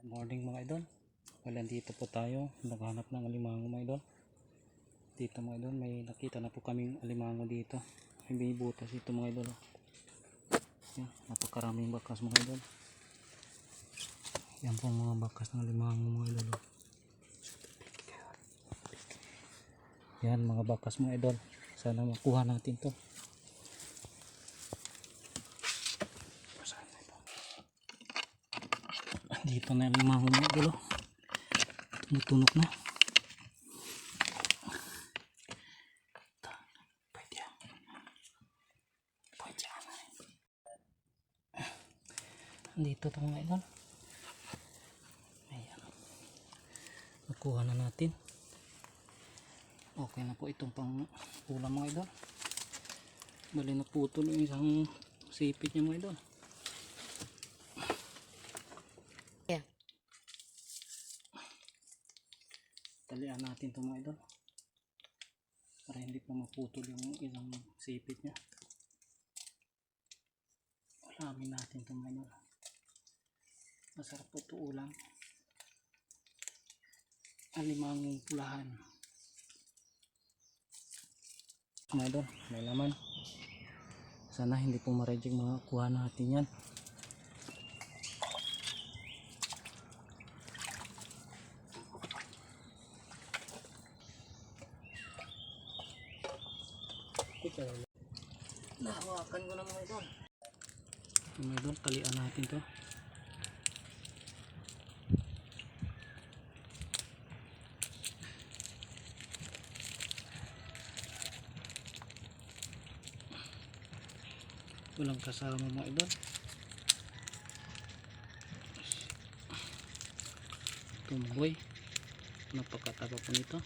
Morning mga idol. Wala, dito po tayo naghanap ng alimango mga idol. Dito mga idol, may nakita na po kaming alimango dito. May butas ito mga idol. Yan, napakaraming bakas mga idol. Yan po mga bakas ng alimango mga idol. Yan mga bakas mga idol. Sana makuha natin to. Dito na yung alimango mga idol. Tumutunog na. Dito ito mga idol. Ayan. Nakuha na natin. Okay na po itong pang ulam mga idol. Bali na putol yung isang sipit niya mga idol. Yeah. Talian natin ito mga idol. Para hindi pa maputol yung isang sipit niya. Ulamin natin ito mga idol. Masarap po ito ulam. Alimangong pulahan. Mga idol, may laman. Sana hindi po ma-reject mga kuha natin yan. Nahawakan ko na mga idol. Mga idol, talian natin to. Walang kasama mga idol. Tumboy. Napakataba po nito.